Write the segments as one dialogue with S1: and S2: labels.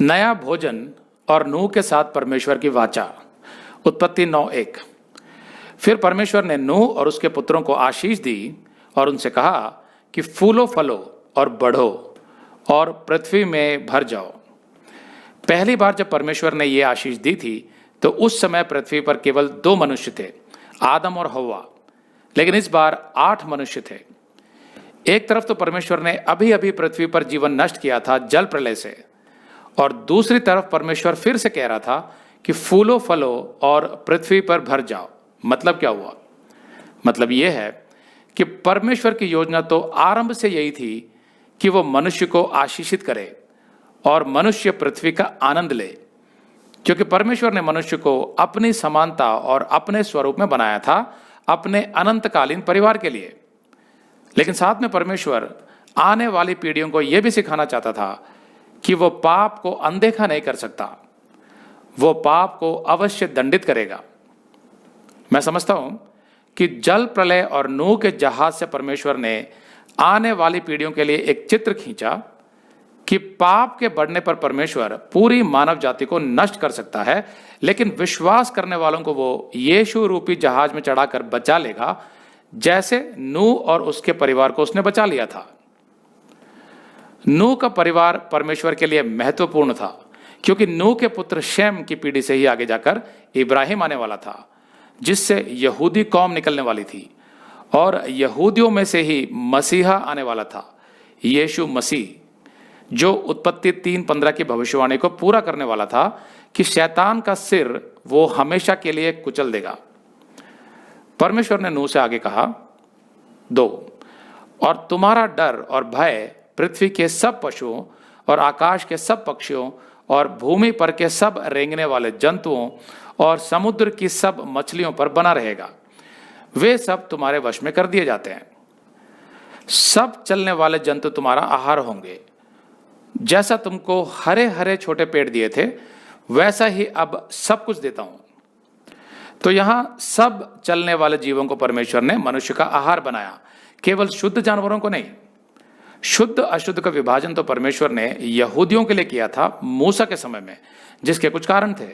S1: नया भोजन और नूह के साथ परमेश्वर की वाचा। उत्पत्ति 9:1। फिर परमेश्वर ने नूह और उसके पुत्रों को आशीष दी और उनसे कहा कि फूलो फलो और बढ़ो और पृथ्वी में भर जाओ। पहली बार जब परमेश्वर ने यह आशीष दी थी तो उस समय पृथ्वी पर केवल 2 मनुष्य थे, आदम और हव्वा। लेकिन इस बार 8 मनुष्य थे। एक तरफ तो परमेश्वर ने अभी अभी पृथ्वी पर जीवन नष्ट किया था जल प्रलय से, और दूसरी तरफ परमेश्वर फिर से कह रहा था कि फूलो फलो और पृथ्वी पर भर जाओ। मतलब क्या हुआ? मतलब यह है कि परमेश्वर की योजना तो आरंभ से यही थी कि वो मनुष्य को आशीषित करे और मनुष्य पृथ्वी का आनंद ले, क्योंकि परमेश्वर ने मनुष्य को अपनी समानता और अपने स्वरूप में बनाया था, अपने अनंतकालीन परिवार के लिए। लेकिन साथ में परमेश्वर आने वाली पीढ़ियों को यह भी सिखाना चाहता था कि वो पाप को अनदेखा नहीं कर सकता, वो पाप को अवश्य दंडित करेगा। मैं समझता हूं कि जल प्रलय और नूह के जहाज से परमेश्वर ने आने वाली पीढ़ियों के लिए एक चित्र खींचा कि पाप के बढ़ने पर परमेश्वर पूरी मानव जाति को नष्ट कर सकता है, लेकिन विश्वास करने वालों को वो यीशु रूपी जहाज में चढ़ाकर बचा लेगा, जैसे नूह और उसके परिवार को उसने बचा लिया था। नूह का परिवार परमेश्वर के लिए महत्वपूर्ण था, क्योंकि नूह के पुत्र शेम की पीढ़ी से ही आगे जाकर इब्राहिम आने वाला था, जिससे यहूदी कौम निकलने वाली थी, और यहूदियों में से ही मसीहा आने वाला था, यीशु मसीह, जो उत्पत्ति 3:15 की भविष्यवाणी को पूरा करने वाला था कि शैतान का सिर वो हमेशा के लिए कुचल देगा। परमेश्वर ने नूह से आगे कहा 2, और तुम्हारा डर और भय पृथ्वी के सब पशुओं और आकाश के सब पक्षियों और भूमि पर के सब रेंगने वाले जंतुओं और समुद्र की सब मछलियों पर बना रहेगा। वे सब तुम्हारे वश में कर दिए जाते हैं। सब चलने वाले जंतु तुम्हारा आहार होंगे। जैसा तुमको हरे हरे छोटे पेड़ दिए थे, वैसा ही अब सब कुछ देता हूं। तो यहां सब चलने वाले जीवों को परमेश्वर ने मनुष्य का आहार बनाया, केवल शुद्ध जानवरों को नहीं। शुद्ध अशुद्ध का विभाजन तो परमेश्वर ने यहूदियों के लिए किया था मूसा के समय में, जिसके कुछ कारण थे।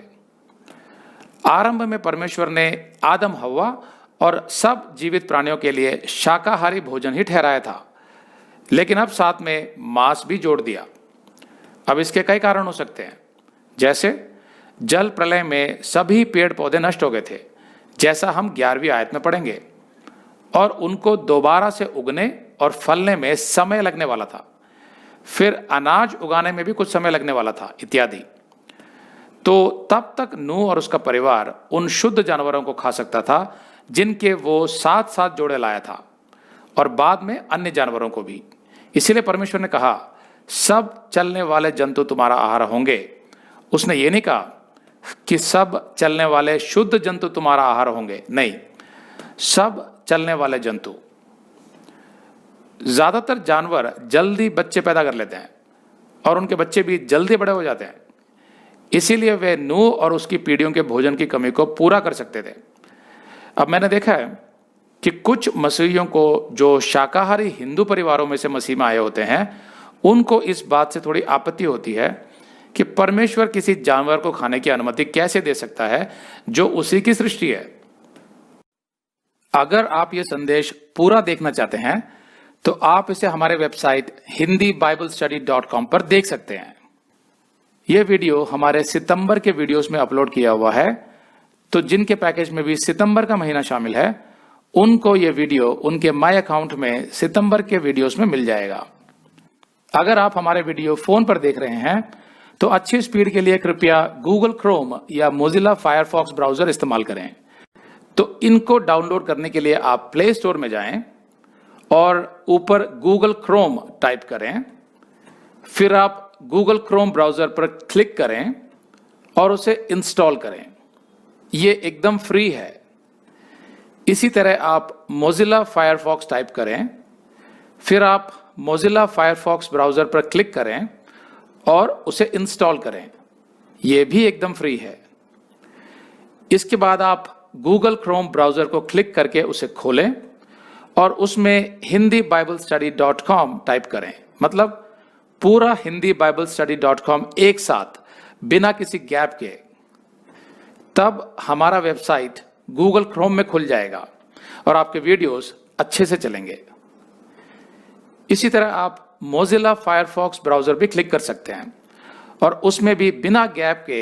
S1: आरंभ में परमेश्वर ने आदम हव्वा और सब जीवित प्राणियों के लिए शाकाहारी भोजन ही ठहराया था, लेकिन अब साथ में मांस भी जोड़ दिया। अब इसके कई कारण हो सकते हैं, जैसे जल प्रलय में सभी पेड़ पौधे नष्ट हो गए थे, जैसा हम 11वीं आयत में पढ़ेंगे, और उनको दोबारा से उगने और फलने में समय लगने वाला था। फिर अनाज उगाने में भी कुछ समय लगने वाला था, इत्यादि। तो तब तक नूह और उसका परिवार उन शुद्ध जानवरों को खा सकता था जिनके वो साथ साथ जोड़े लाया था, और बाद में अन्य जानवरों को भी। इसीलिए परमेश्वर ने कहा सब चलने वाले जंतु तुम्हारा आहार होंगे। उसने ये नहीं कहा कि सब चलने वाले शुद्ध जंतु तुम्हारा आहार होंगे, नहीं, सब चलने वाले जंतु। ज्यादातर जानवर जल्दी बच्चे पैदा कर लेते हैं और उनके बच्चे भी जल्दी बड़े हो जाते हैं, इसीलिए वे नूह और उसकी पीढ़ियों के भोजन की कमी को पूरा कर सकते थे। अब मैंने देखा है कि कुछ मसीहियों को, जो शाकाहारी हिंदू परिवारों में से मसीह में आए होते हैं, उनको इस बात से थोड़ी आपत्ति होती है कि परमेश्वर किसी जानवर को खाने की अनुमति कैसे दे सकता है जो उसी की सृष्टि है। अगर आप ये संदेश पूरा देखना चाहते हैं तो आप इसे हमारे वेबसाइट hindiBiblestudy.com पर देख सकते हैं। यह वीडियो हमारे सितंबर के वीडियोस में अपलोड किया हुआ है, तो जिनके पैकेज में भी सितंबर का महीना शामिल है, उनको यह वीडियो उनके माई अकाउंट में सितंबर के वीडियोस में मिल जाएगा। अगर आप हमारे वीडियो फोन पर देख रहे हैं तो अच्छी स्पीड के लिए कृपया गूगल क्रोम या मोजिला फायरफॉक्स ब्राउजर इस्तेमाल करें। तो इनको डाउनलोड करने के लिए आप प्ले स्टोर में जाएं और ऊपर गूगल क्रोम टाइप करें, फिर आप गूगल क्रोम ब्राउजर पर क्लिक करें और उसे इंस्टॉल करें। यह एकदम फ्री है। इसी तरह आप मोजिला फायरफॉक्स टाइप करें, फिर आप मोजिला फायरफॉक्स ब्राउजर पर क्लिक करें और उसे इंस्टॉल करें। यह भी एकदम फ्री है। इसके बाद आप गूगल क्रोम ब्राउजर को क्लिक करके उसे खोलें और उसमें hindiBiblestudy.com टाइप करें, मतलब पूरा hindiBiblestudy.com एक साथ बिना किसी गैप के, तब हमारा वेबसाइट गूगल क्रोम में खुल जाएगा और आपके वीडियोस अच्छे से चलेंगे। इसी तरह आप मोजिला फायरफॉक्स ब्राउजर भी क्लिक कर सकते हैं और उसमें भी बिना गैप के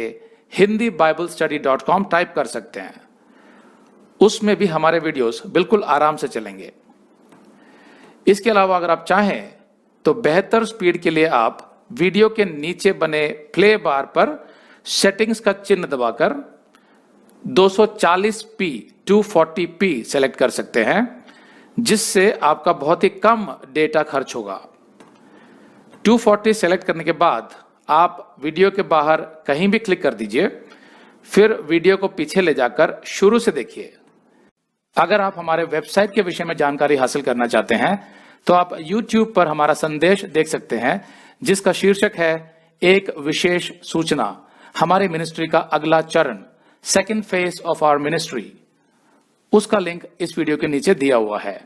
S1: hindiBiblestudy.com टाइप कर सकते हैं। उसमें भी हमारे वीडियोस बिल्कुल आराम से चलेंगे। इसके अलावा अगर आप चाहें तो बेहतर स्पीड के लिए आप वीडियो के नीचे बने प्ले बार पर सेटिंग्स का चिन्ह दबाकर 240p 240p सेलेक्ट कर सकते हैं, जिससे आपका बहुत ही कम डेटा खर्च होगा। 240 सेलेक्ट करने के बाद आप वीडियो के बाहर कहीं भी क्लिक कर दीजिए, फिर वीडियो को पीछे ले जाकर शुरू से देखिए। अगर आप हमारे वेबसाइट के विषय में जानकारी हासिल करना चाहते हैं तो आप YouTube पर हमारा संदेश देख सकते हैं, जिसका शीर्षक है एक विशेष सूचना, हमारी मिनिस्ट्री का अगला चरण, second phase of our ministry. उसका लिंक इस वीडियो के नीचे दिया हुआ है।